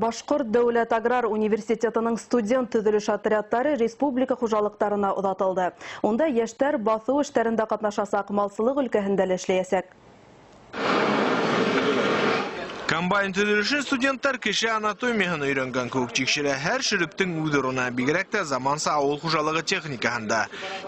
Башкорт дәүләт аграр университетының студент төзелеш отрядтары республика хужалыктарына узатылды. Онда яшьтәр басу эшләрендә катнашасак, малсылык өлкәһендә эшләячәк. Комбайн төзелешен студенттар кеше анатомияны өйрәнгән кебек тикшерә. Һәр шөрүптең үз урыны, бигрәк тә заманса авыл хуҗалыгы техникаһында.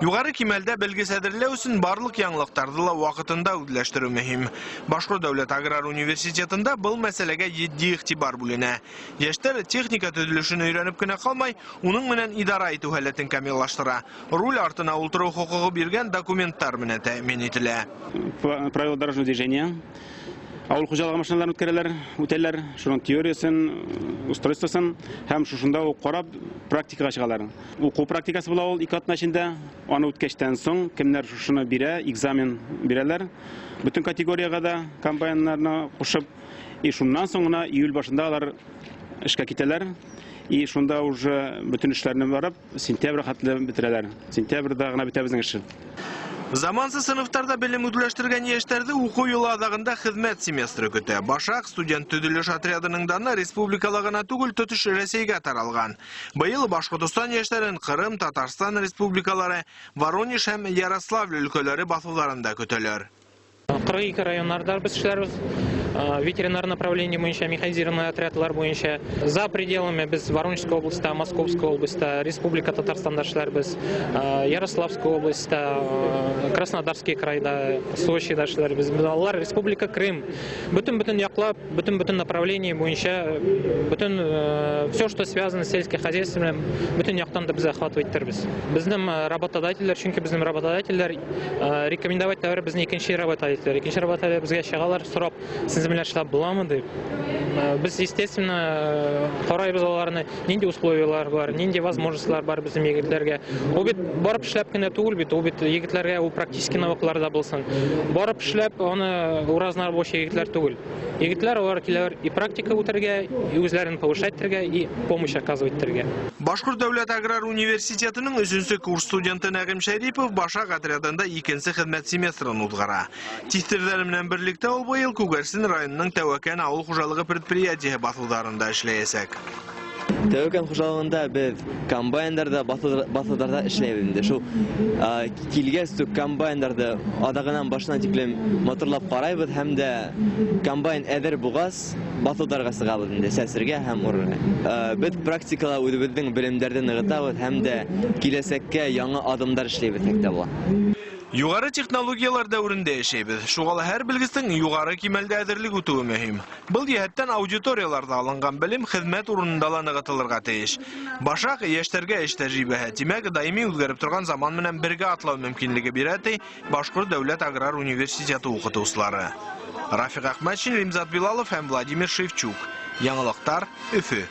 Югары кимәлдә белгес әзерләү өчен барлык яңалыктарны ла вакытында үзләштерү мөһим. Башкорт дәүләт аграр университетында был мәсьәләгә җитди игътибар бүленә. Яшьтәр техника төзелешен өйрәнеп кенә калмай, уның менән идара итү һәләтен камиллаштыра. Руль артына утыру хокугы биргән документтар менән тәэмин ителә. Правила дорожного движения. Авыл хуҗалыгы машиналарын үтәләр, шуның теориясын, устройствосын һәм шушында карап практикага чыгалар. Уку практикасы була ул 2 атна эчендә. Аны үткәчтән соң кемнәр шушыны бирә, экзамен бирәләр. Бүтән категорияга да комбайннарны кушып, шуннан соң гына июль башында алар эшкә китәләр. И шунда уже бүтән эшләрне барып, сентябрь хәтле бетерәләр. Сентябрьдә гына бетә безнең эш. Замансы сыныфтарда белем үзләштергән яшьтәрне уку елы адагында хезмәт семестры көтә. Башак студент төзелеш отрядының даны республикала гына түгел, тотыш Рәсәйгә таралган. Быел Башкортстан яшьләрен Кырым, Татарстан республикалары, Воронеж һәм Ярославль өлкәләре басуларында көтәләр. 42 районнарда без эшләрбез. Ветеринар направление буенча, механизированный отрядлар буенча. За пределами без Воронежской области, Московской области, Республика Татарстанда эшләрбез, Ярославской области, Краснодарский крайда, Сочида эшләрбез. Алар Республика Крым. Бүтән яклап, бүтән направление буенча, все, что связано с сельским хозяйством, бүтән яктан да без охватывать итәрбез. Безнең работодательләр, чөнки безнең работодательләр рекомендовать товар безне икенче работодательләр. Икенче работодательләр безгә чыгалар, сорап Земля эшләп буламы дип. Без, естественно, карайбыз аларны, нинди условиялар бар, нинди возможностьлар бар безнең егетләргә. Ул бит барып эшләп кенә түгел бит, ул бит егетләргә ул практически навыкларда булсын. Барып эшләп, аны уразна рабочий егетләр түгел. Егетләр алар киләр и практика үтәргә, и үзләрен повышать итәргә, и помощь оказывать итәргә. Башкорт дәүләт аграр университетының 3нче курс студенты Нәгым Шәрипов Башак отрядында 2нче хезмәт семестрын узгара. Тистерҙәр менән берлектә ул быел Күгәрсен районының Тәвәкән авыл хуҗалыгы предприятие басуларында эшләячәк. Тәвәкән хуҗалыгында без комбайннарда, басуларда эшләйбез. Шу килгәс комбайннарда адагынан башынан тиклем моторлап карайбыз һәм дә комбайн әдер бугас басуларга сыгабыз инде сәсергә һәм урынга. Без практикала үзебезнең белемнәрне ныгытабыз һәм дә киләсәккә яңа адымдар эшләйбез тәктә була. Югары технологиялар дәүрендә яшәйбез. Шугал һәр белгестең югары кимәлдә әзерлек үтүе мөһим. Был җәһәттән аудиторияларда алынган белем хезмәт урынында ла ныгытылырга тиеш. Башак яшьтәргә эш тәҗрибәһе, тимәк даими үзгәреп торган заман менән бергә атлау мөмкинлеге бирә ди Башкорт дәүләт аграр университеты укытучылары. Рафик Ахматшин, Римзат Билалов һәм Владимир Шевчук. Яңалыктар, Өфе.